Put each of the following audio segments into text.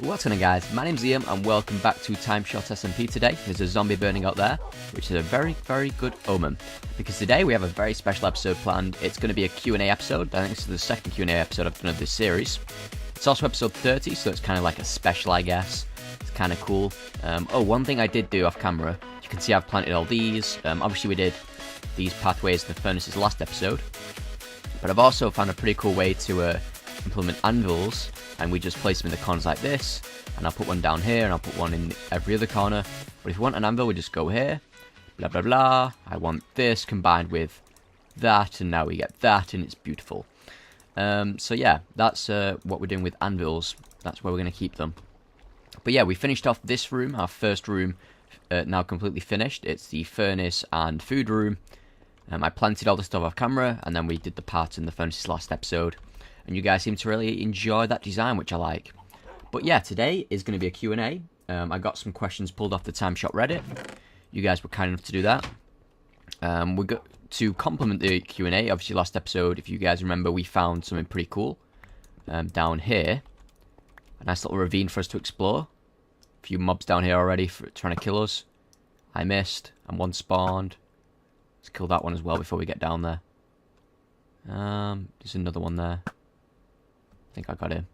What's going on, guys? My name's Liam and welcome back to TimeShot SMP today. There's a zombie burning out there, which is a very, very good omen. Because today we have a very special episode planned. It's going to be a Q&A episode. I think this is the second Q&A episode I've done of this series. It's also episode 30, so it's kind of like a special, I guess. It's kind of cool. One thing I did do off camera. You can see I've planted all these. Obviously we did these pathways in the furnaces last episode. But I've also found a pretty cool way to implement anvils. And we just place them in the corners like this, and I'll put one down here, and I'll put one in every other corner. But if you want an anvil, we just go here, blah blah blah. I want this combined with that, and now we get that, and it's beautiful. So yeah, that's what we're doing with anvils. That's where we're going to keep them. But yeah, we finished off this room, our first room, now completely finished. It's the furnace and food room. I planted all the stuff off camera, and then we did the parts in the furnaces last episode. And you guys seem to really enjoy that design, which I like. But yeah, today is going to be a Q&A. I got some questions pulled off the TimeShot Reddit. You guys were kind enough to do that. We got to complement the Q&A. Obviously, last episode, if you guys remember, we found something pretty cool down here. A nice little ravine for us to explore. A few mobs down here already trying to kill us. I missed, and one spawned. Let's kill that one as well before we get down there. There's another one there. I think I got him.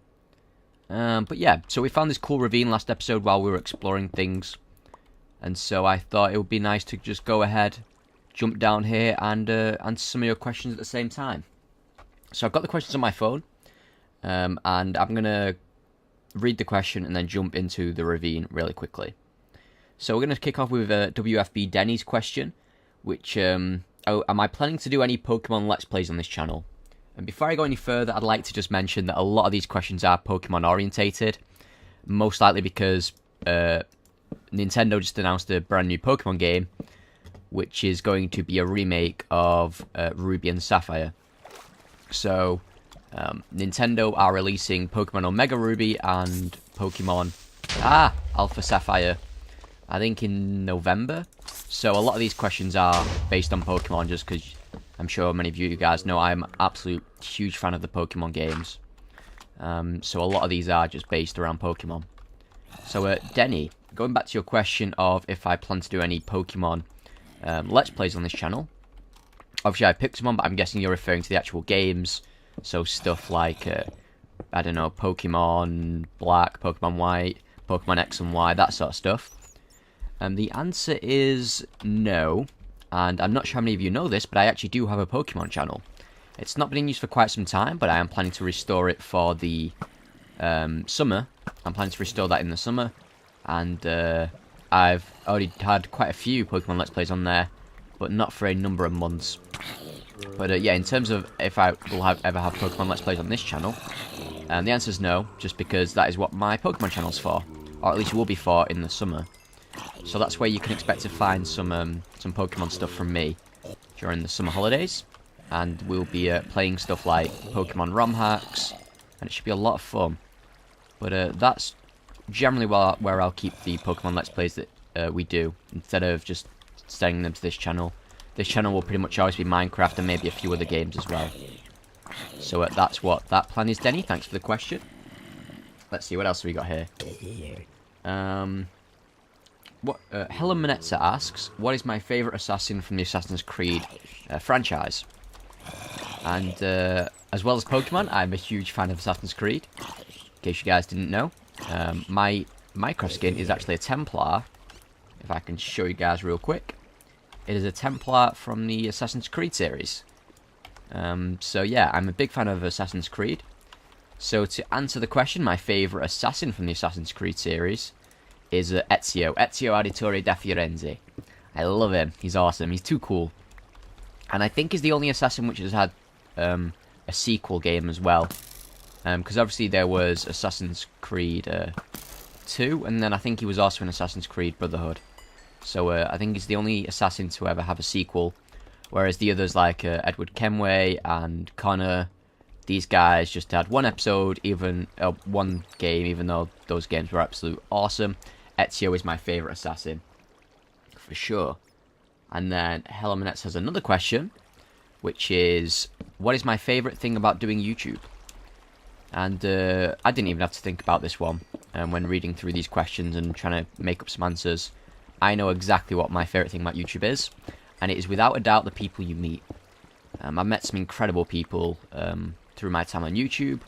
But yeah, so we found this cool ravine last episode while we were exploring things. And so I thought it would be nice to just go ahead, jump down here, and answer some of your questions at the same time. So I've got the questions on my phone. And I'm going to read the question and then jump into the ravine really quickly. So we're going to kick off with WFB Denny's question, which, am I planning to do any Pokemon Let's Plays on this channel? And before I go any further, I'd like to just mention that a lot of these questions are Pokemon orientated. Most likely because Nintendo just announced a brand new Pokemon game, which is going to be a remake of Ruby and Sapphire. So, Nintendo are releasing Pokemon Omega Ruby and Pokemon Alpha Sapphire, I think in November. So a lot of these questions are based on Pokemon, just because I'm sure many of you guys know I'm an absolute huge fan of the Pokemon games. So a lot of these are just based around Pokemon. So Denny, going back to your question of if I plan to do any Pokemon Let's Plays on this channel. Obviously I picked some, but I'm guessing you're referring to the actual games. So stuff like, I don't know, Pokemon Black, Pokemon White, Pokemon X and Y, that sort of stuff. The answer is no, and I'm not sure how many of you know this, but I actually do have a Pokemon channel. It's not been in use for quite some time, but I am planning to restore it for the summer. I'm planning to restore that in the summer, and I've already had quite a few Pokemon Let's Plays on there, but not for a number of months. But yeah, in terms of if I will ever have Pokemon Let's Plays on this channel, the answer is no, just because that is what my Pokemon channel's for, or at least it will be for in the summer. So that's where you can expect to find some Pokemon stuff from me during the summer holidays. And we'll be playing stuff like Pokemon ROM hacks, and it should be a lot of fun. But that's generally where I'll keep the Pokemon Let's Plays that we do, instead of just sending them to this channel. This channel will pretty much always be Minecraft and maybe a few other games as well. So that's what that plan is, Denny. Thanks for the question. Let's see, what else have we got here? Helen Manetza asks, what is my favourite assassin from the Assassin's Creed franchise? And as well as Pokemon, I'm a huge fan of Assassin's Creed. In case you guys didn't know, my Minecraft skin is actually a Templar. If I can show you guys real quick. It is a Templar from the Assassin's Creed series. So yeah, I'm a big fan of Assassin's Creed. So to answer the question, my favourite assassin from the Assassin's Creed series is Ezio Auditore da Firenze. I love him. He's awesome. He's too cool. And I think he's the only assassin which has had a sequel game as well. Because obviously there was Assassin's Creed 2, and then I think he was also in Assassin's Creed Brotherhood. So I think he's the only assassin to ever have a sequel. Whereas the others like Edward Kenway and Connor, these guys just had one episode, one game, even though those games were absolute awesome. Ezio is my favourite assassin, for sure. And then Helen Manetz has another question, which is, what is my favourite thing about doing YouTube? And I didn't even have to think about this one. when reading through these questions and trying to make up some answers, I know exactly what my favourite thing about YouTube is, and it is without a doubt the people you meet. I've met some incredible people through my time on YouTube.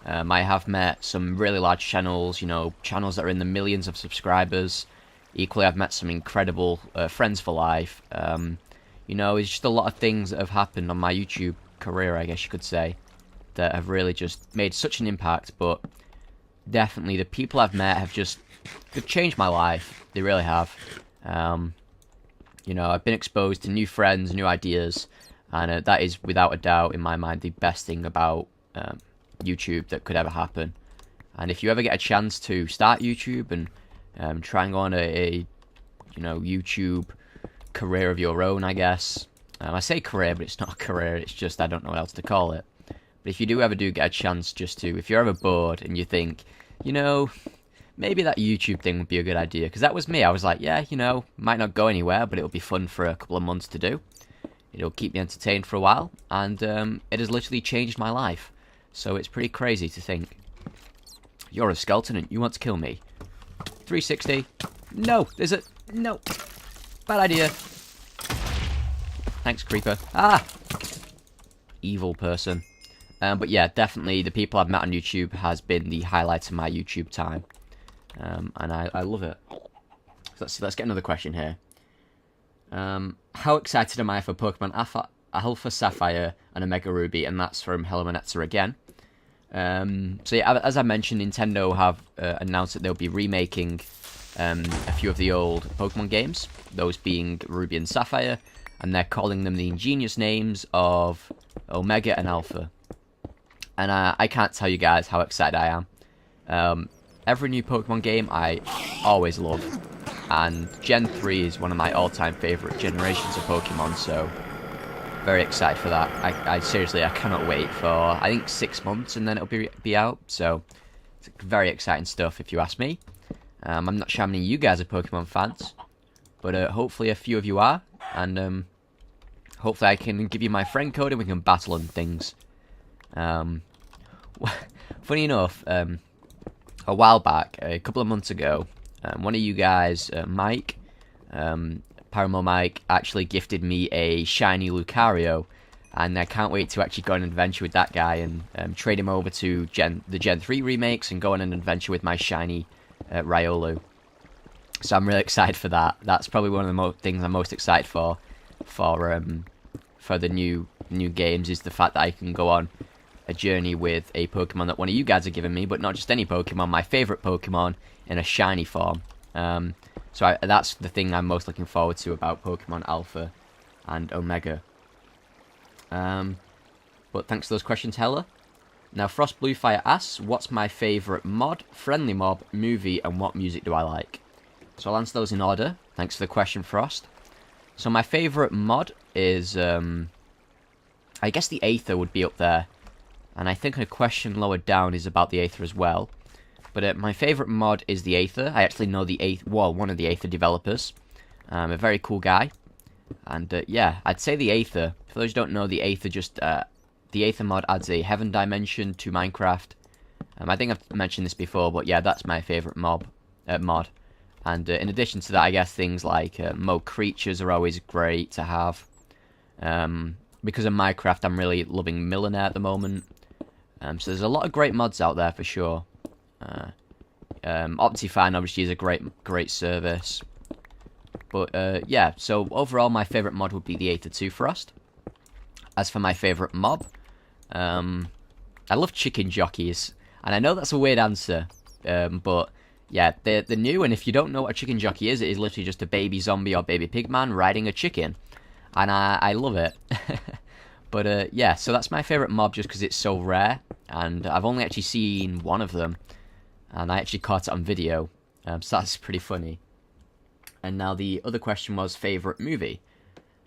I have met some really large channels, you know, channels that are in the millions of subscribers. Equally, I've met some incredible friends for life. You know, it's just a lot of things that have happened on my YouTube career, I guess you could say, that have really just made such an impact. But definitely, the people I've met they've changed my life. They really have. You know, I've been exposed to new friends, new ideas, and that is without a doubt, in my mind, the best thing about YouTube that could ever happen. And if you ever get a chance to start YouTube and try and go on a you know, YouTube career of your own, I guess. I say career, but it's not a career. It's just I don't know what else to call it. But if you ever do get a chance, if you're ever bored and you think, you know, maybe that YouTube thing would be a good idea, because that was me. I was like, yeah, you know, might not go anywhere, but it'll be fun for a couple of months to do. It'll keep me entertained for a while, and it has literally changed my life. So it's pretty crazy to think. You're a skeleton and you want to kill me. 360. No, no. Bad idea. Thanks, creeper. Ah! Evil person. But yeah, definitely the people I've met on YouTube has been the highlight of my YouTube time. And I love it. So let's get another question here. How excited am I for Pokemon Alpha Sapphire and Omega Ruby? And that's from Hellomanetza again. So yeah, as I mentioned, Nintendo have announced that they'll be remaking a few of the old Pokemon games, those being Ruby and Sapphire, and they're calling them the ingenious names of Omega and Alpha. And I can't tell you guys how excited I am. Every new Pokemon game I always love, and Gen 3 is one of my all-time favourite generations of Pokemon, so very excited for that. I seriously, I cannot wait for, I think, 6 months and then it'll be out, so it's very exciting stuff if you ask me. I'm not sure how many of you guys are Pokemon fans, but hopefully a few of you are, and hopefully I can give you my friend code and we can battle on things. Funny enough, a while back, a couple of months ago, one of you guys, Mike, Paramore Mike, actually gifted me a shiny Lucario, and I can't wait to actually go on an adventure with that guy and trade him over to the Gen 3 remakes and go on an adventure with my shiny Riolu. So I'm really excited for that. That's probably one of the things I'm most excited for the new games, is the fact that I can go on a journey with a Pokemon that one of you guys have given me, but not just any Pokemon, my favourite Pokemon in a shiny form. So that's the thing I'm most looking forward to about Pokemon Alpha and Omega. But thanks for those questions, Hella. Now, Frost Bluefire asks, what's my favourite mod, friendly mob, movie, and what music do I like? So I'll answer those in order. Thanks for the question, Frost. So my favourite mod is, I guess the Aether would be up there. And I think a question lower down is about the Aether as well. But my favourite mod is the Aether. I actually know one of the Aether developers. A very cool guy. And yeah, I'd say the Aether. For those who don't know, the Aether the Aether mod adds a heaven dimension to Minecraft. I think I've mentioned this before, but yeah, that's my favourite mod. And in addition to that, I guess things like Mo creatures are always great to have. Because of Minecraft, I'm really loving Millionaire at the moment. So there's a lot of great mods out there for sure. Optifine obviously is a great service. But yeah, so overall my favourite mod would be the Aether 2 Frost. As for my favourite mob, I love chicken jockeys. And I know that's a weird answer, but yeah, they're new, and if you don't know what a chicken jockey is, it is literally just a baby zombie or baby pigman riding a chicken. And I love it. But yeah, so that's my favourite mob just because it's so rare, and I've only actually seen one of them, and I actually caught it on video, so that's pretty funny. And now the other question was favourite movie.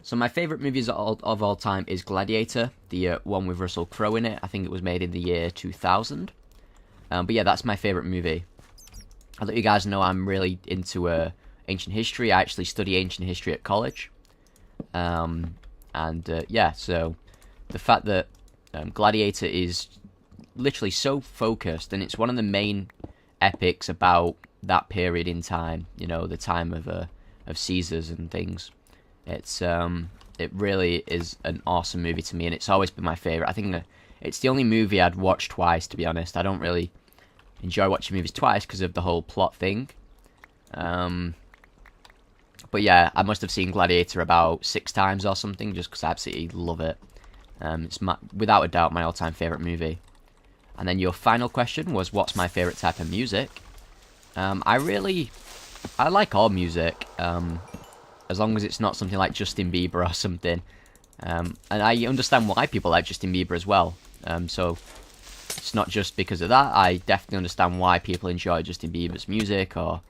So my favourite movies of all time is Gladiator, the one with Russell Crowe in it. I think it was made in the year 2000. But yeah, that's my favourite movie. I'll let you guys know I'm really into ancient history. I actually study ancient history at college. Yeah, so the fact that Gladiator is literally so focused, and it's one of the main epics about that period in time. You know, the time of Caesars and things. It really is an awesome movie to me, and it's always been my favorite. I think it's the only movie I'd watch twice, to be honest. I don't really enjoy watching movies twice because of the whole plot thing. But yeah, I must have seen Gladiator about 6 times or something, just because I absolutely love it. It's without a doubt my all-time favourite movie. And then your final question was, what's my favourite type of music? I like all music, as long as it's not something like Justin Bieber or something. And I understand why people like Justin Bieber as well. So it's not just because of that. I definitely understand why people enjoy Justin Bieber's music, or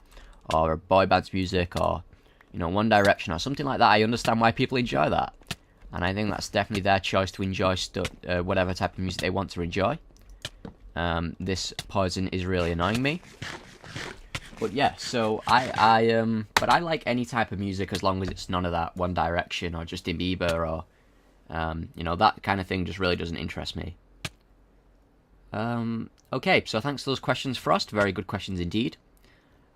a boy band's music, or One Direction or something like that. I understand why people enjoy that, and I think that's definitely their choice to enjoy whatever type of music they want to enjoy. This poison is really annoying me. But yeah, so but I like any type of music as long as it's none of that One Direction or Justin Bieber or that kind of thing. Just really doesn't interest me. Okay, so thanks for those questions, Frost. Very good questions indeed.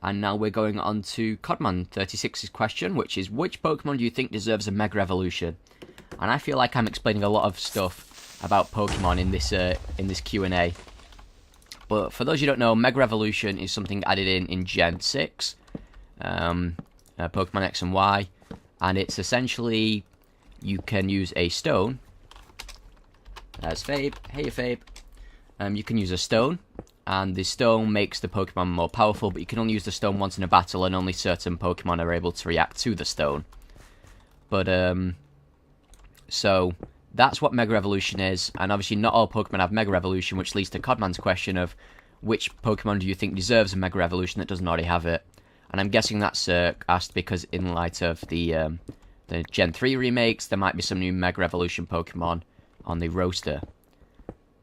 And now we're going on to Codman36's question, which is, which Pokemon do you think deserves a Mega Evolution? And I feel like I'm explaining a lot of stuff about Pokemon in this Q&A. But for those who don't know, Mega Evolution is something added in Gen 6, Pokemon X and Y, and it's essentially, you can use a stone. There's Fabe. Hey, Fabe. You can use a stone, and the stone makes the Pokemon more powerful, but you can only use the stone once in a battle, and only certain Pokemon are able to react to the stone. But, so that's what Mega Evolution is, and obviously not all Pokemon have Mega Evolution, which leads to Codman's question of, which Pokemon do you think deserves a Mega Evolution that doesn't already have it? And I'm guessing that's asked because in light of the Gen 3 remakes, there might be some new Mega Evolution Pokemon on the roster.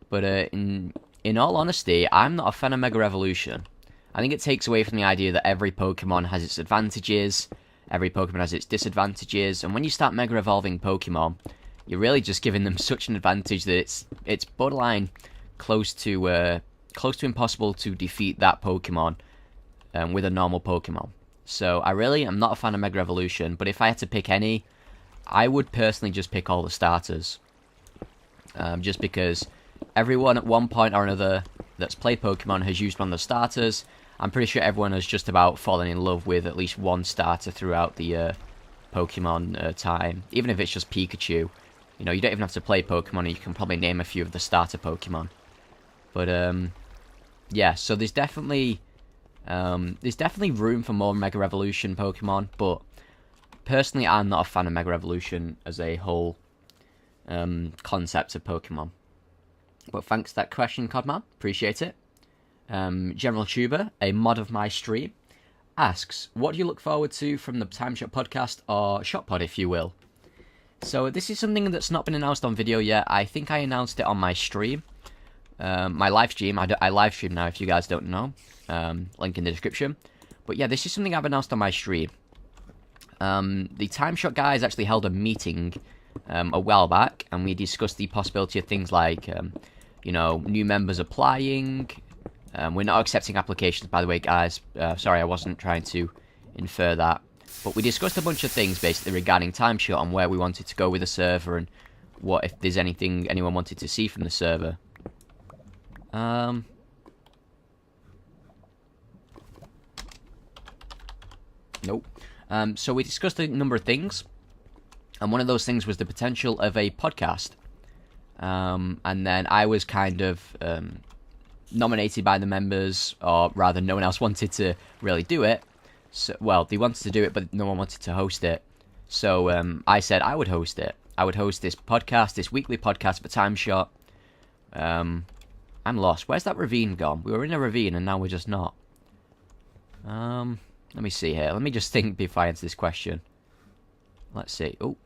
But in all honesty, I'm not a fan of Mega Evolution. I think it takes away from the idea that every Pokemon has its advantages, every Pokemon has its disadvantages, and when you start Mega Evolving Pokemon, you're really just giving them such an advantage that it's borderline close to impossible to defeat that Pokemon with a normal Pokemon. So I really am not a fan of Mega Evolution, but if I had to pick any, I would personally just pick all the starters. Just because everyone at one point or another that's played Pokemon has used one of the starters. I'm pretty sure everyone has just about fallen in love with at least one starter throughout the Pokemon time. Even if it's just Pikachu. You don't even have to play Pokemon, and you can probably name a few of the starter Pokemon. But, yeah, so there's definitely room for more Mega Evolution Pokemon, but personally I'm not a fan of Mega Evolution as a whole concept of Pokemon. But thanks for that question, Codman. Appreciate it. General Tuber, a mod of my stream, asks, what do you look forward to from the TimeShot podcast, or ShotPod, if you will? So this is something that's not been announced on video yet. I think I announced it on my stream. My live stream. I live stream now, if you guys don't know. Link in the description. But yeah, this is something I've announced on my stream. The TimeShot guys actually held a meeting a while back, and we discussed the possibility of things like, new members applying. We're not accepting applications, by the way, guys. Sorry, I wasn't trying to infer that. But we discussed a bunch of things, basically, regarding TimeShot and where we wanted to go with the server, and what if there's anything anyone wanted to see from the server. Nope. So we discussed a number of things, and one of those things was the potential of a podcast. And then I was kind of nominated by the members, or rather no one else wanted to really do it. So, well, they wanted to do it, but no one wanted to host it. So I said I would host it. I would host this podcast, this weekly podcast for TimeShot. I'm lost. Where's that ravine gone? We were in a ravine and now we're just not. Let me see here. Let me just think before I answer this question. Let's see. Oh.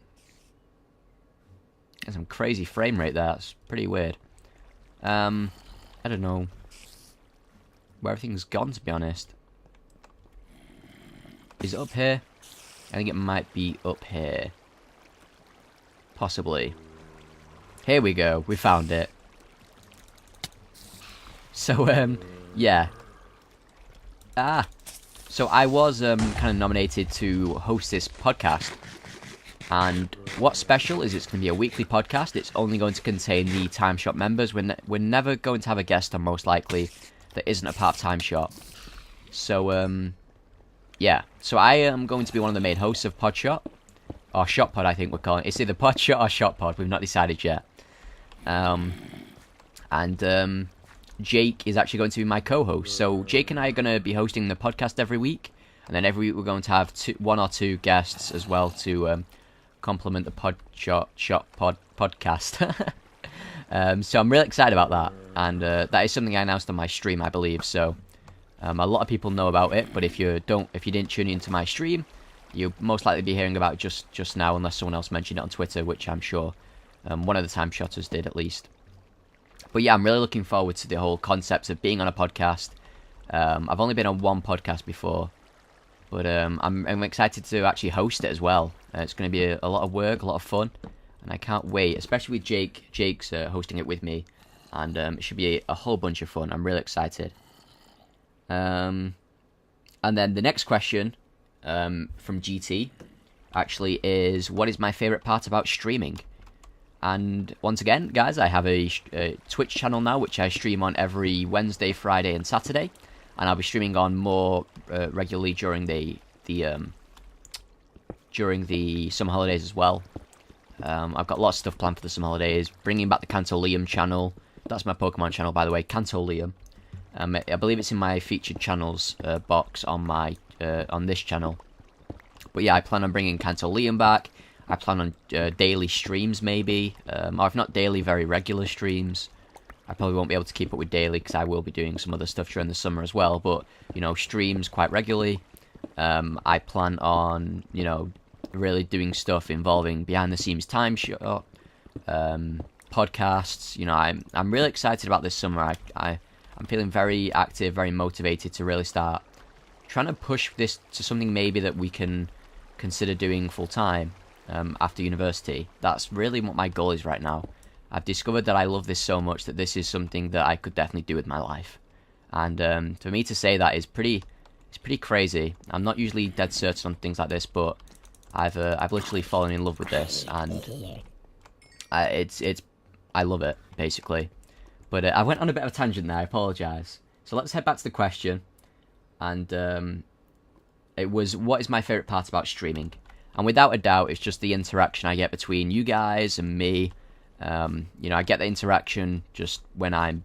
There's some crazy frame rate there. That's pretty weird. I don't know where everything's gone, to be honest. Is it up here? I think it might be up here. Possibly. Here we go. We found it. So, yeah. So I was kind of nominated to host this podcast. And what's special is it's going to be a weekly podcast. It's only going to contain the TimeShot members. We're never going to have a guest on, most likely, that isn't a part of TimeShot. So, yeah. So I am going to be one of the main hosts of Podshot. Or ShotPod, I think we're calling it. It's either Podshot or ShotPod. We've not decided yet. Jake is actually going to be my co-host. So Jake and I are going to be hosting the podcast every week. And then every week we're going to have one or two guests as well to complement the podcast. So I'm really excited about that. And that is something I announced on my stream, I believe. So a lot of people know about it. But if you didn't tune into my stream, you'll most likely be hearing about it just now, unless someone else mentioned it on Twitter, which I'm sure one of the time shotters did at least. But yeah, I'm really looking forward to the whole concept of being on a podcast. I've only been on one podcast before, but I'm excited to actually host it as well. It's going to be a lot of work, a lot of fun, and I can't wait, especially with Jake. Jake's hosting it with me, and it should be a whole bunch of fun. I'm really excited. And then the next question from GT actually is, what is my favourite part about streaming? And once again, guys, I have a Twitch channel now, which I stream on every Wednesday, Friday, and Saturday, and I'll be streaming on more regularly during the summer holidays as well. I've got lots of stuff planned for the summer holidays. Bringing back the lLiiam channel. That's my Pokemon channel, by the way, lLiiam. I believe it's in my featured channels box on my on this channel. But yeah, I plan on bringing lLiiam back. I plan on daily streams, maybe. Or if not daily, very regular streams. I probably won't be able to keep up with daily because I will be doing some other stuff during the summer as well. But, streams quite regularly. I plan on, really doing stuff involving behind-the-scenes TimeShot, podcasts. I'm really excited about this summer. I'm feeling very active, very motivated to really start trying to push this to something maybe that we can consider doing full-time. After university. That's really what my goal is right now. I've discovered that I love this so much that this is something that I could definitely do with my life. And for me to say that is pretty crazy. I'm not usually dead certain on things like this, but I've literally fallen in love with this, and I love it basically. But I went on a bit of a tangent there. I apologise. So let's head back to the question, and it was, what is my favourite part about streaming? And without a doubt, it's just the interaction I get between you guys and me. I get the interaction just when I'm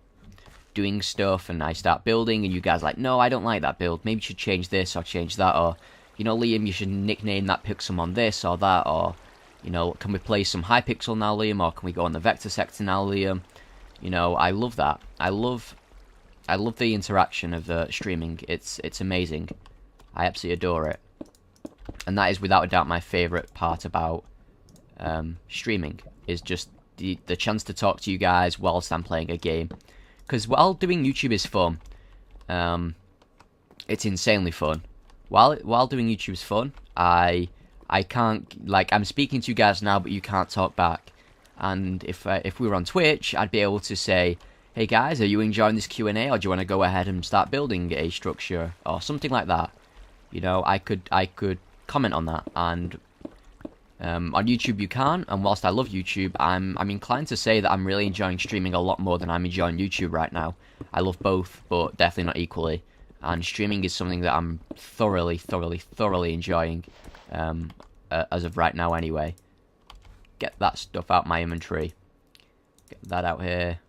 doing stuff and I start building, and you guys are like, no, I don't like that build. Maybe you should change this or change that. Or, Liam, you should nickname that Pixelmon this or that. Or, can we play some Hypixel now, Liam? Or can we go on the Vector sector now, Liam? I love that. I love the interaction of the streaming. It's amazing. I absolutely adore it. And that is without a doubt my favourite part about streaming, is just the chance to talk to you guys whilst I'm playing a game. Because while doing YouTube is fun, it's insanely fun. While doing YouTube is fun, I can't, I'm speaking to you guys now, but you can't talk back. And if we were on Twitch, I'd be able to say, hey guys, are you enjoying this Q&A, or do you want to go ahead and start building a structure, or something like that. I could comment on that, and on YouTube you can't. And whilst I love YouTube, I'm inclined to say that I'm really enjoying streaming a lot more than I'm enjoying YouTube right now. I love both, but definitely not equally. And streaming is something that I'm thoroughly enjoying, as of right now anyway. Get that stuff out my inventory. Get that out here.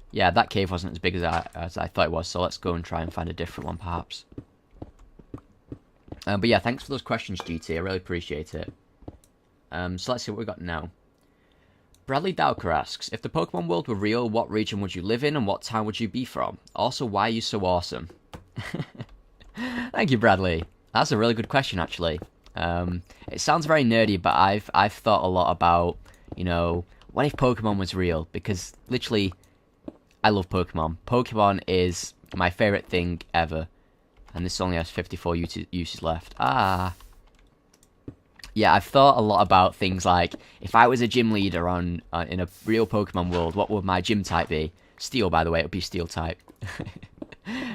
Yeah, that cave wasn't as big as I thought it was, so let's go and try and find a different one perhaps. But yeah, thanks for those questions, GT. I really appreciate it. So let's see what we got now. Bradley Dowker asks, if the Pokemon world were real, what region would you live in and what town would you be from? Also, why are you so awesome? Thank you, Bradley. That's a really good question, actually. It sounds very nerdy, but I've thought a lot about, what if Pokemon was real? Because literally, I love Pokemon. Pokemon is my favourite thing ever. And this only has 54 uses left. Yeah, I've thought a lot about things like, if I was a gym leader in a real Pokemon world, what would my gym type be? Steel, by the way, it would be Steel type.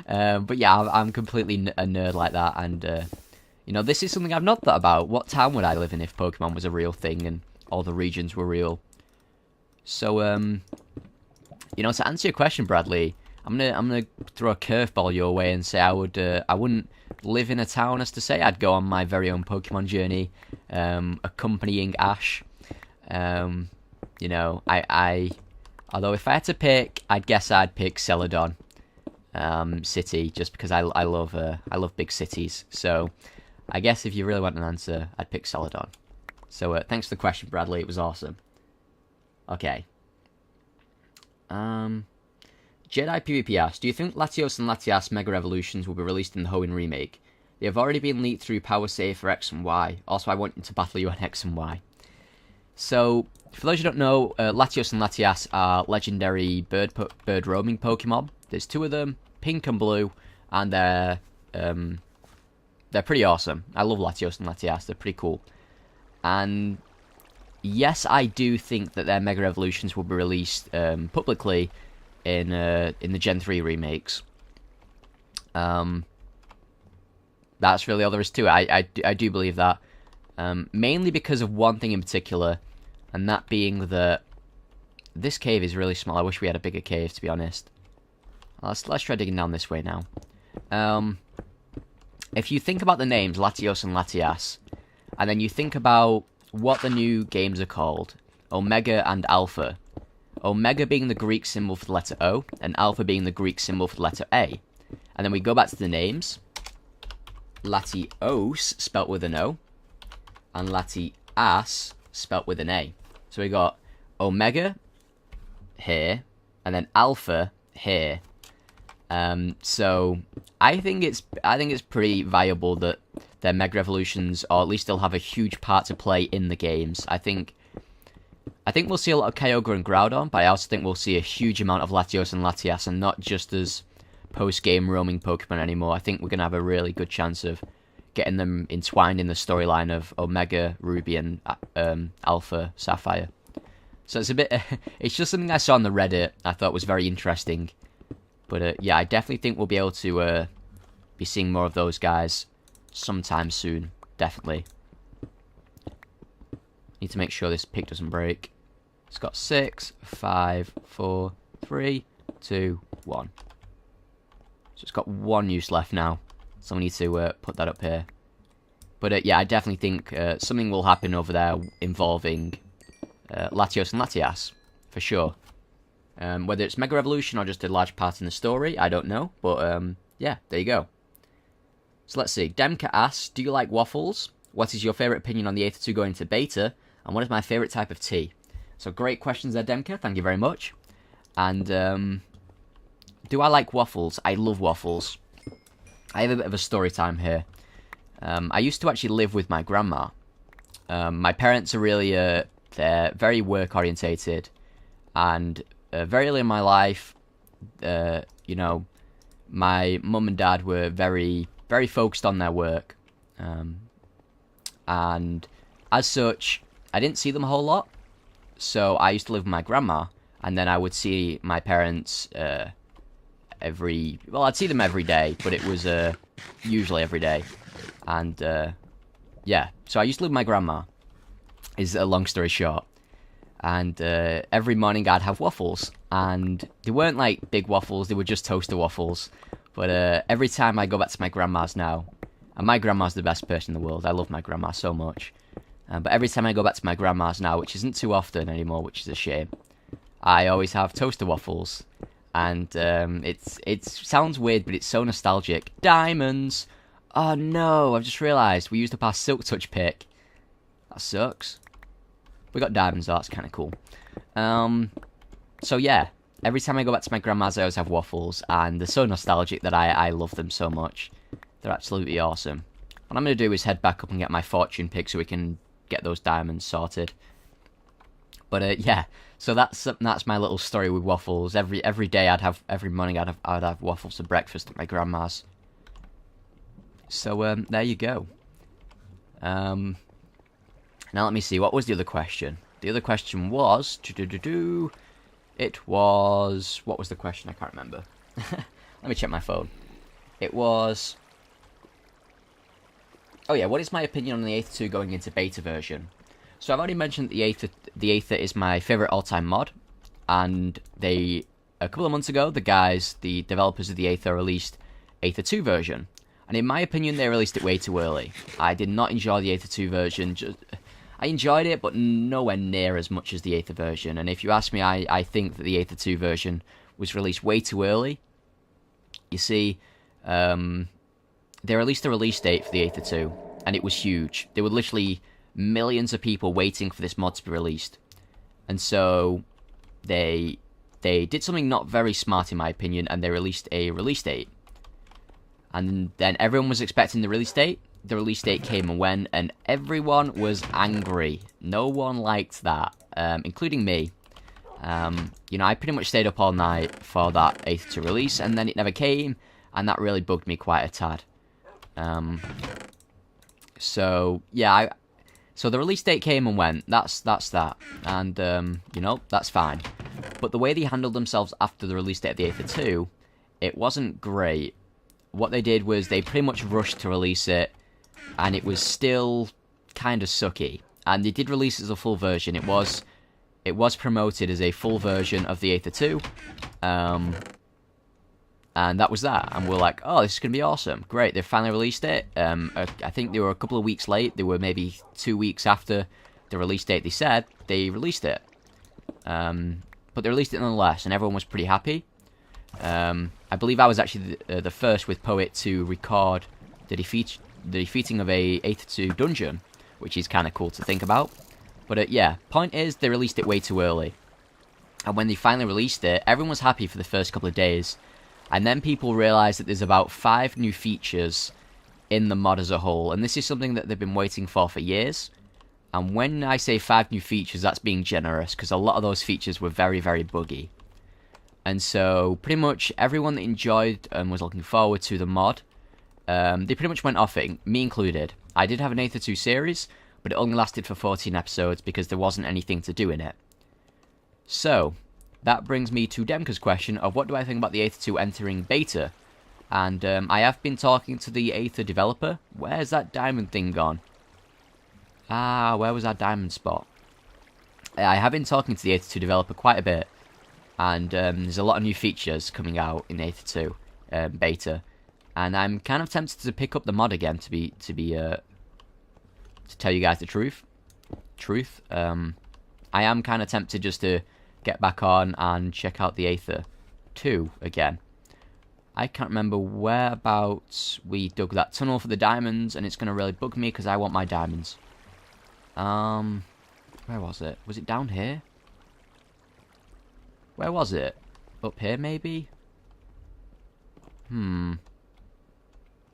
But yeah, I'm completely a nerd like that, and you know, this is something I've not thought about. What town would I live in if Pokemon was a real thing and all the regions were real? So, you know, to answer your question, Bradley, I'm gonna throw a curveball your way and say I wouldn't live in a town, as to say. I'd go on my very own Pokemon journey, accompanying Ash. You know, although if I had to pick, I'd guess I'd pick Celadon City, just because I love big cities. So I guess if you really want an answer, I'd pick Celadon. So thanks for the question, Bradley. It was awesome. Okay. Jedi PvP asks, do you think Latios and Latias Mega Evolutions will be released in the Hoenn remake? They have already been leaked through Power Save for X and Y. Also, I want to battle you on X and Y. So, for those who don't know, Latios and Latias are legendary bird roaming Pokemon. There's two of them, pink and blue, and they're pretty awesome. I love Latios and Latias. They're pretty cool. And yes, I do think that their Mega Evolutions will be released publicly in the Gen 3 remakes. That's really all there is to it. I do believe that. Mainly because of one thing in particular, and that being that this cave is really small. I wish we had a bigger cave, to be honest. Let's try digging down this way now. If you think about the names Latios and Latias, and then you think about what the new games are called, Omega and Alpha. Omega being the Greek symbol for the letter O, and Alpha being the Greek symbol for the letter A. And then we go back to the names. Latios, spelt with an O, and Latias, spelt with an A. So we got Omega here, and then Alpha here. So I think it's pretty viable that their Mega Evolutions, or at least they'll have a huge part to play in the games. I think we'll see a lot of Kyogre and Groudon, but I also think we'll see a huge amount of Latios and Latias, and not just as post-game roaming Pokemon anymore. I think we're going to have a really good chance of getting them entwined in the storyline of Omega, Ruby, and Alpha, Sapphire. So it's a bit... it's just something I saw on the Reddit I thought was very interesting. But yeah, I definitely think we'll be able to be seeing more of those guys sometime soon. Definitely. Need to make sure this pick doesn't break. It's got 6, 5, 4, 3, 2, 1. So it's got one use left now. So we need to put that up here. But yeah, I definitely think something will happen over there involving Latios and Latias. For sure. Whether it's Mega Evolution or just a large part in the story, I don't know. But yeah, there you go. So let's see. Demka asks, do you like waffles? What is your favourite opinion on the Aether going to beta? And what is my favourite type of tea? So great questions there, Demka. Thank you very much. And do I like waffles? I love waffles. I have a bit of a story time here. I used to actually live with my grandma. My parents are really, they're very work orientated. And very early in my life, you know, my mum and dad were very, very focused on their work. And as such, I didn't see them a whole lot. So I used to live with my grandma, and then I would see my parents I'd see them every day, but it was usually every day. And yeah, so I used to live with my grandma, is a long story short. And every morning I'd have waffles, and they weren't like big waffles, they were just toaster waffles. But every time I go back to my grandma's now, and my grandma's the best person in the world, I love my grandma so much. But every time I go back to my grandma's now, which isn't too often anymore, which is a shame, I always have toaster waffles. And it sounds weird, but it's so nostalgic. Diamonds! Oh no, I've just realised we used up our Silk Touch pick. That sucks. We got diamonds though, that's kind of cool. So yeah, every time I go back to my grandma's, I always have waffles, and they're so nostalgic that I love them so much. They're absolutely awesome. What I'm going to do is head back up and get my fortune pick so we can get those diamonds sorted. But yeah, so that's my little story with waffles. Every morning I'd have waffles for breakfast at my grandma's. So there you go. Now let me see, what was the other question? The other question was... It was... What was the question? I can't remember. Let me check my phone. It was... Oh yeah, what is my opinion on the Aether 2 going into beta version? So I've already mentioned the Aether is my favourite all-time mod. And a couple of months ago, the developers of the Aether released Aether 2 version. And in my opinion, they released it way too early. I did not enjoy the Aether 2 version. I enjoyed it, but nowhere near as much as the Aether version. And if you ask me, I think that the Aether 2 version was released way too early. You see, they released a release date for the Aether 2, and it was huge. There were literally millions of people waiting for this mod to be released. And so they did something not very smart in my opinion, and they released a release date. And then everyone was expecting the release date. The release date came and went, and everyone was angry. No one liked that, including me. You know, I pretty much stayed up all night for that Aether 2 release, and then it never came, and that really bugged me quite a tad. So yeah, so the release date came and went. That's that, and you know, that's fine. But the way they handled themselves after the release date of the Aether 2, it wasn't great. What they did was they pretty much rushed to release it, and it was still kind of sucky. And they did release it as a full version. It was promoted as a full version of the Aether 2, and that was that. And we're like, oh, this is going to be awesome. Great, they finally released it. I think they were a couple of weeks late. They were maybe 2 weeks after the release date they said. They released it. But they released it nonetheless, and everyone was pretty happy. I believe I was actually the first with Poet to record the defeating of a Aether 2 dungeon, which is kind of cool to think about. But yeah, point is, they released it way too early. And when they finally released it, everyone was happy for the first couple of days. And then people realised that there's about 5 new features in the mod as a whole. And this is something that they've been waiting for years. And when I say 5 new features, that's being generous, because a lot of those features were very, very buggy. And so, pretty much everyone that enjoyed and was looking forward to the mod, they pretty much went off it, me included. I did have an Aether 2 series, but it only lasted for 14 episodes because there wasn't anything to do in it. So, that brings me to Demka's question of what do I think about the Aether 2 entering beta? And I have been talking to the Aether developer. Where's that diamond thing gone? Ah, where was that diamond spot? I have been talking to the Aether 2 developer quite a bit. And there's a lot of new features coming out in Aether 2 beta, and I'm kind of tempted to pick up the mod again to tell you guys the truth. I am kind of tempted just to get back on and check out the Aether 2 again. I can't remember whereabouts we dug that tunnel for the diamonds, and it's going to really bug me because I want my diamonds. Where was it? Was it down here? Where was it? Up here, maybe?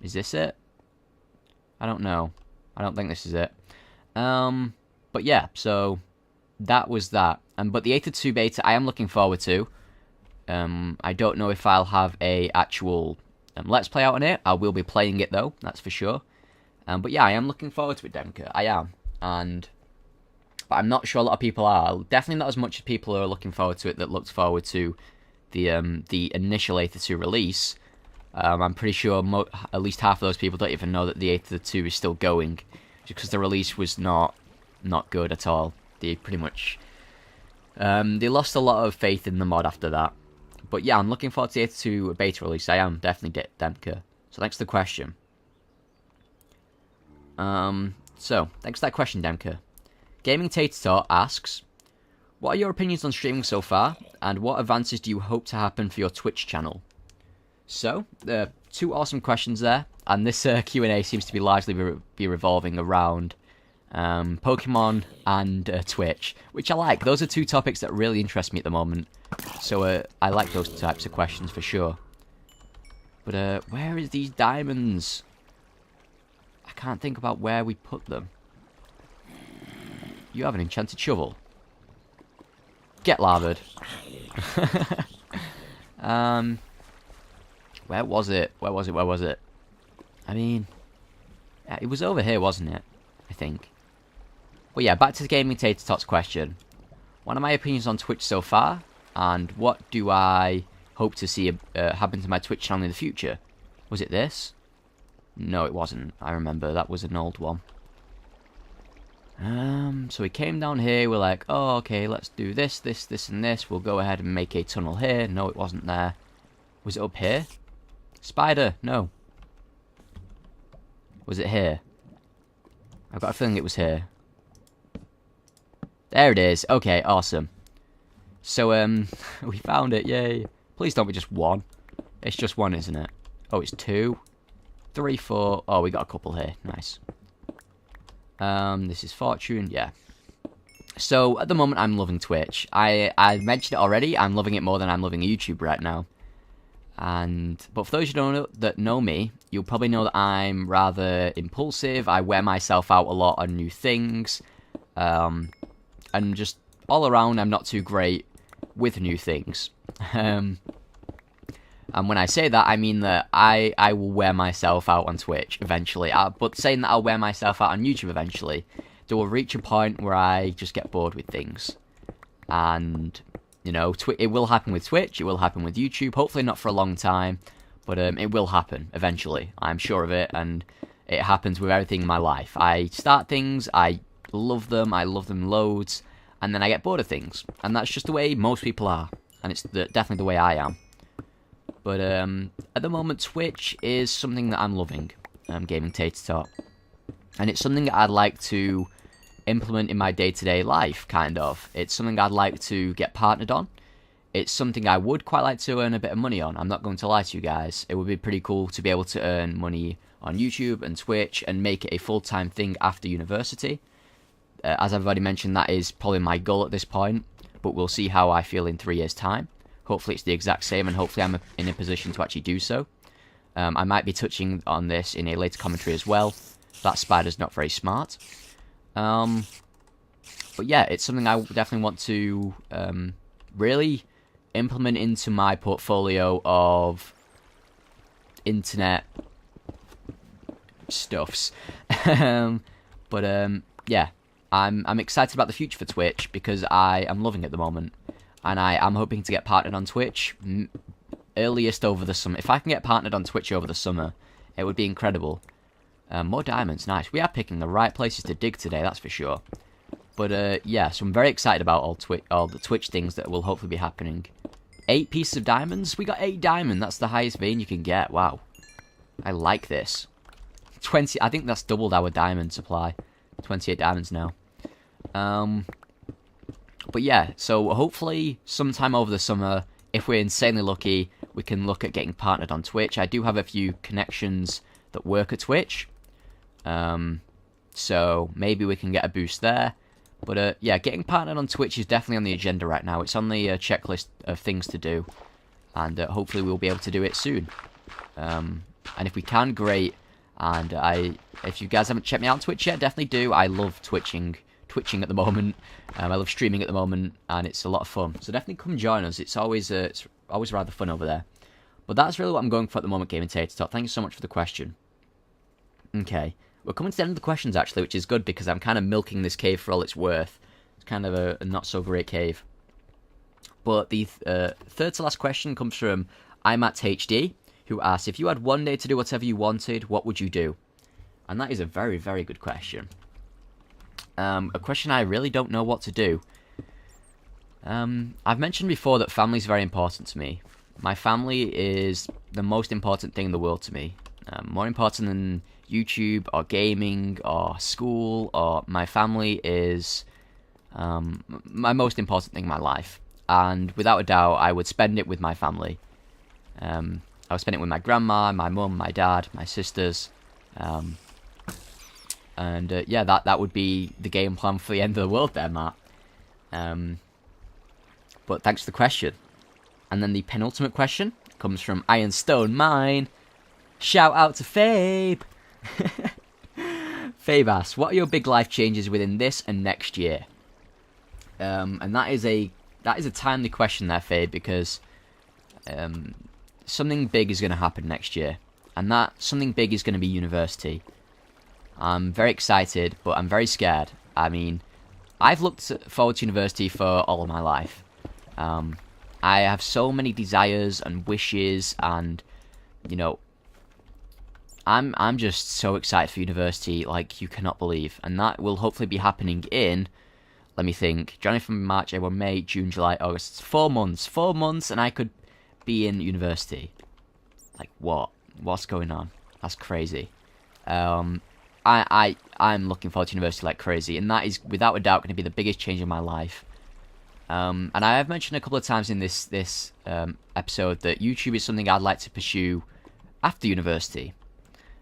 Is this it? I don't know. I don't think this is it. But yeah, so that was that. But the Aether 2 beta, I am looking forward to. I don't know if I'll have a actual Let's Play out on it. I will be playing it, though. That's for sure. But yeah, I am looking forward to it, Demka. I am. But I'm not sure a lot of people are. Definitely not as much as people who are looking forward to it that looked forward to the initial Aether 2 release. I'm pretty sure at least half of those people don't even know that the Aether 2 is still going, just because the release was not good at all. They pretty much they lost a lot of faith in the mod after that. But yeah, I'm looking forward to the Aether 2 beta release. I am definitely, Demka. So thanks for the question. So thanks for that question, Demka. Gaming Tater asks, what are your opinions on streaming so far, and what advances do you hope to happen for your Twitch channel? So, 2 awesome questions there, and this Q&A seems to be largely be revolving around Pokemon and Twitch, which I like. Those are 2 topics that really interest me at the moment, so I like those types of questions for sure. But where is these diamonds? I can't think about where we put them. You have an enchanted shovel. Get lavaed. Where was it? Where was it? I mean, it was over here, wasn't it? I think. But yeah, back to the Gaming Tater Tots question. What are my opinions on Twitch so far? And what do I hope to see happen to my Twitch channel in the future. Was it this? No, it wasn't. I remember, that was an old one. So we came down here, we're like, oh, okay, let's do this, this, this, and this. We'll go ahead and make a tunnel here. No, it wasn't there. Was it up here? Spider, no. Was it here? I've got a feeling it was here. There it is. Okay, awesome. So, we found it, yay. Please don't be just one. It's just one, isn't it? Oh, it's 2, 3, 4. Oh, we got a couple here. Nice. This is Fortune, yeah. So, at the moment, I'm loving Twitch. I mentioned it already, I'm loving it more than I'm loving YouTube right now. But for those that know me, you'll probably know that I'm rather impulsive. I wear myself out a lot on new things. And just all around, I'm not too great with new things. And when I say that, I mean that I will wear myself out on Twitch eventually. But saying that I'll wear myself out on YouTube eventually, there will reach a point where I just get bored with things. And, you know, it will happen with Twitch, it will happen with YouTube, hopefully not for a long time, but it will happen eventually, I'm sure of it, and it happens with everything in my life. I start things, I love them loads, and then I get bored of things. And that's just the way most people are, and it's definitely the way I am. But at the moment, Twitch is something that I'm loving, Gaming Tater Tot. And it's something that I'd like to implement in my day-to-day life, kind of. It's something I'd like to get partnered on. It's something I would quite like to earn a bit of money on. I'm not going to lie to you guys. It would be pretty cool to be able to earn money on YouTube and Twitch and make it a full-time thing after university. As I've already mentioned, that is probably my goal at this point, but we'll see how I feel in 3 years' time. Hopefully it's the exact same, and hopefully I'm in a position to actually do so. I might be touching on this in a later commentary as well. That spider's not very smart. But yeah, it's something I definitely want to really implement into my portfolio of internet stuffs. Yeah, I'm excited about the future for Twitch because I am loving it at the moment. And I'm hoping to get partnered on Twitch earliest over the summer. If I can get partnered on Twitch over the summer, it would be incredible. More diamonds, nice. We are picking the right places to dig today, that's for sure. But yeah, so I'm very excited about all the Twitch things that will hopefully be happening. 8 pieces of diamonds? We got 8 diamond, that's the highest vein you can get, wow. I like this. 20, I think that's doubled our diamond supply. 28 diamonds now. But yeah, so hopefully sometime over the summer, if we're insanely lucky, we can look at getting partnered on Twitch. I do have a few connections that work at Twitch. So maybe we can get a boost there. But yeah, getting partnered on Twitch is definitely on the agenda right now. It's on the checklist of things to do. And hopefully we'll be able to do it soon. And if we can, great. And if you guys haven't checked me out on Twitch yet, definitely do. I love twitching at the moment. I love streaming at the moment, and it's a lot of fun. So definitely come join us. It's always rather fun over there. But that's really what I'm going for at the moment, Gaming Tater Tot. Thank you so much for the question. Okay, we're coming to the end of the questions actually, which is good because I'm kind of milking this cave for all it's worth. It's kind of a not so great cave. But the third to last question comes from iMattHD, who asks, if you had one day to do whatever you wanted, what would you do? And that is a very, very good question. A question I really don't know what to do. I've mentioned before that family is very important to me. My family is the most important thing in the world to me. More important than YouTube or gaming or school, or my family is my most important thing in my life. And without a doubt, I would spend it with my family. I would spend it with my grandma, my mum, my dad, my sisters. And yeah, that would be the game plan for the end of the world there, Matt. But thanks for the question. And then the penultimate question comes from Ironstone Mine. Shout out to Fabe! Fabe asks, what are your big life changes within this and next year? And that is a timely question there, Fabe, because something big is going to happen next year. And that something big is going to be university. I'm very excited, but I'm very scared. I mean, I've looked forward to university for all of my life. I have so many desires and wishes, and you know, I'm just so excited for university, like you cannot believe, and that will hopefully be happening in, let me think, January, February, March, April, May, June, July, August. It's 4 months, 4 months, and I could be in university. Like what? What's going on? That's crazy. I'm looking forward to university like crazy, and that is without a doubt going to be the biggest change in my life. And I have mentioned a couple of times in this episode that YouTube is something I'd like to pursue after university.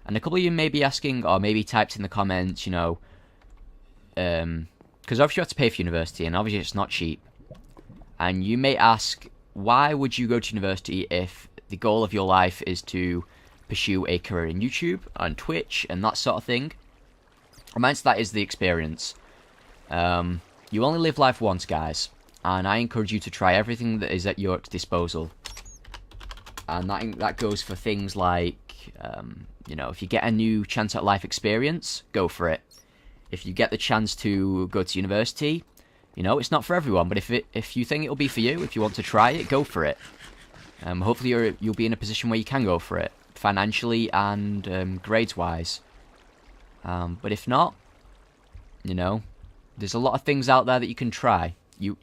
And a couple of you may be asking, or maybe typed in the comments, you know, because obviously you have to pay for university, and obviously it's not cheap. And you may ask, why would you go to university if the goal of your life is to pursue a career in YouTube and Twitch and that sort of thing? And my answer to that is the experience. You only live life once, guys, and I encourage you to try everything that is at your disposal. And that goes for things like, you know, if you get a new chance at life experience, go for it. If you get the chance to go to university, you know, it's not for everyone, but if you think it'll be for you, if you want to try it, go for it. Hopefully you'll be in a position where you can go for it, financially and grades-wise. But if not, you know, there's a lot of things out there that you can try. You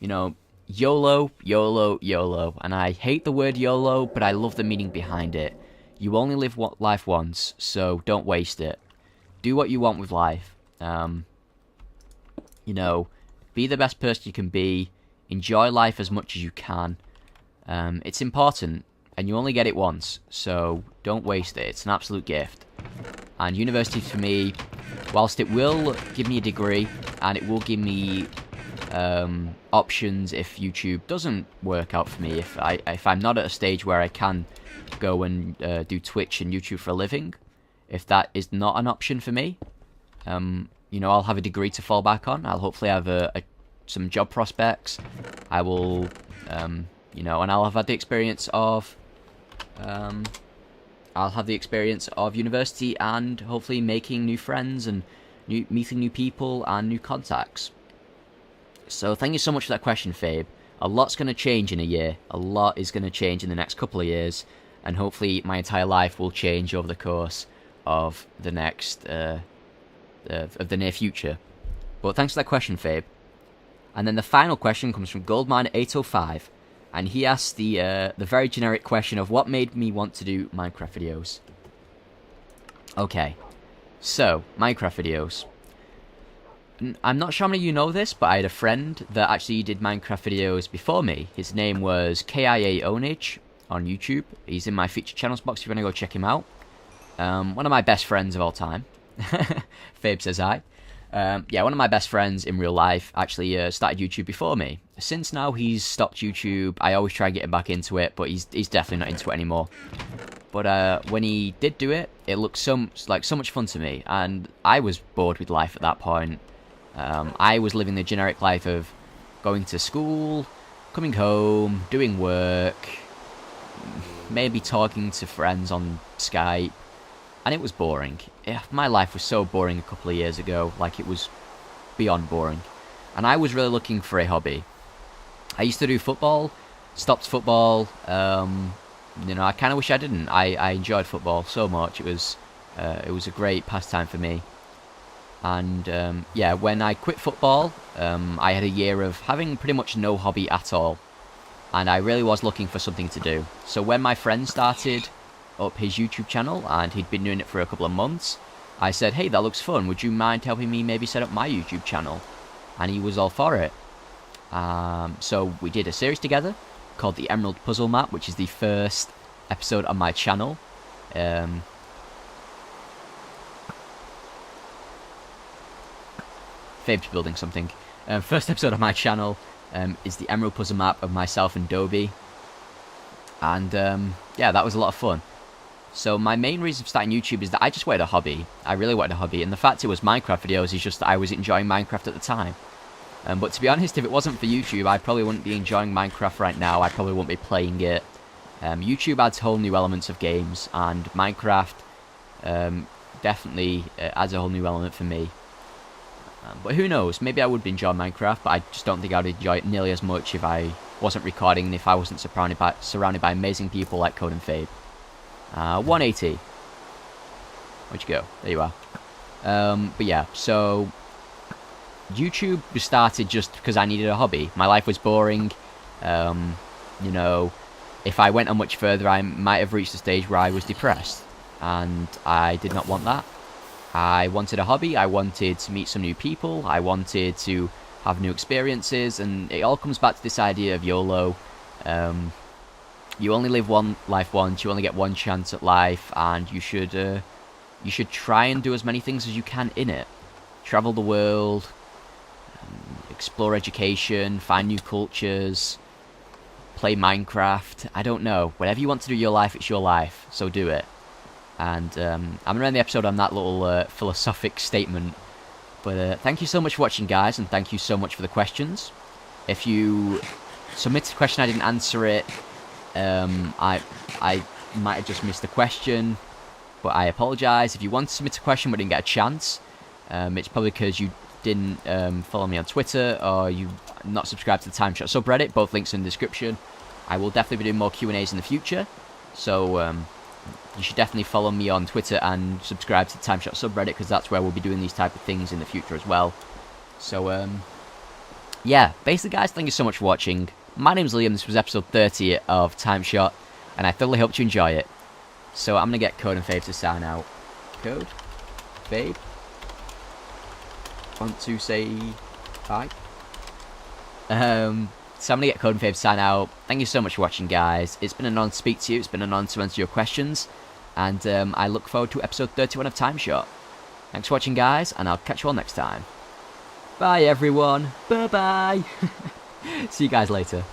know, YOLO, YOLO, YOLO. And I hate the word YOLO, but I love the meaning behind it. You only live life once, so don't waste it. Do what you want with life. You know, be the best person you can be. Enjoy life as much as you can. It's important, and you only get it once, so don't waste it. It's an absolute gift. And university for me, whilst it will give me a degree, and it will give me options if YouTube doesn't work out for me, if I'm not at a stage where I can go and do Twitch and YouTube for a living, if that is not an option for me, you know, I'll have a degree to fall back on. I'll hopefully have some job prospects. I will, you know, and I'll have had the experience of, university, and hopefully making new friends and meeting new people and new contacts. So thank you so much for that question, Fabe. A lot's going to change in a year. A lot is going to change in the next couple of years, and hopefully my entire life will change over the course of the next of the near future. But thanks for that question, Fabe. And then the final question comes from Goldmine805, and he asked the very generic question of what made me want to do Minecraft videos. Okay, so Minecraft videos. I'm not sure how many of you know this, but I had a friend that actually did Minecraft videos before me. His name was KIA Onage on YouTube. He's in my featured channels box if you want to go check him out. One of my best friends of all time. Fabe says hi. Yeah, one of my best friends in real life actually started YouTube before me. Since now he's stopped YouTube, I always try and get him back into it, but he's definitely not into it anymore. But when he did do it, it looked so much fun to me, and I was bored with life at that point. I was living the generic life of going to school, coming home, doing work, maybe talking to friends on Skype, and it was boring. My life was so boring a couple of years ago, like it was beyond boring. And I was really looking for a hobby. I used to do football, stopped football. You know, I kind of wish I didn't. I enjoyed football so much. It was a great pastime for me. And yeah, when I quit football, I had a year of having pretty much no hobby at all. And I really was looking for something to do. So when my friend started up his YouTube channel, and he'd been doing it for a couple of months, I said, hey, that looks fun. Would you mind helping me maybe set up my YouTube channel? And he was all for it. So we did a series together called the Emerald Puzzle Map, which is the first episode on my channel. Fabe's building something. First episode of my channel is the Emerald Puzzle Map of myself and Dobie. And yeah, that was a lot of fun. So my main reason for starting YouTube is that I just wanted a hobby. I really wanted a hobby. And the fact it was Minecraft videos is just that I was enjoying Minecraft at the time. But to be honest, if it wasn't for YouTube, I probably wouldn't be enjoying Minecraft right now. I probably wouldn't be playing it. YouTube adds whole new elements of games, and Minecraft definitely adds a whole new element for me. But who knows, maybe I would be enjoying Minecraft, but I just don't think I'd enjoy it nearly as much if I wasn't recording and if I wasn't surrounded by amazing people like Code and Fabe. 180. Where'd you go? There you are. But yeah, so YouTube was started just because I needed a hobby. My life was boring. You know, if I went on much further, I might have reached a stage where I was depressed, and I did not want that. I wanted a hobby. I wanted to meet some new people. I wanted to have new experiences, and it all comes back to this idea of YOLO. You only live one life once. You only get one chance at life, and you should try and do as many things as you can in it. Travel the world, explore education, find new cultures, play Minecraft. I don't know. Whatever you want to do in your life, it's your life. So do it. And I'm going to end the episode on that little philosophic statement. But thank you so much for watching, guys, and thank you so much for the questions. If you submitted a question, I didn't answer it. I might have just missed the question, but I apologise. If you want to submit a question but didn't get a chance, it's probably because you didn't follow me on Twitter or you not subscribed to the TimeShot subreddit. Both links in the description. I will definitely be doing more Q&As in the future, so you should definitely follow me on Twitter and subscribe to the TimeShot subreddit, because that's where we'll be doing these type of things in the future as well. So yeah, basically, guys, thank you so much for watching. My name's Liam. This was episode 30 of TimeShot, and I thoroughly hope you enjoy it. So I'm gonna get Code and Fabe to sign out. Code, Fabe, want to say bye? So I'm gonna get Code and Fabe to sign out. Thank you so much for watching, guys. It's been an honor to speak to you. It's been an honor to answer your questions, and I look forward to episode 31 of TimeShot. Thanks for watching, guys, and I'll catch you all next time. Bye, everyone. Bye-bye. See you guys later.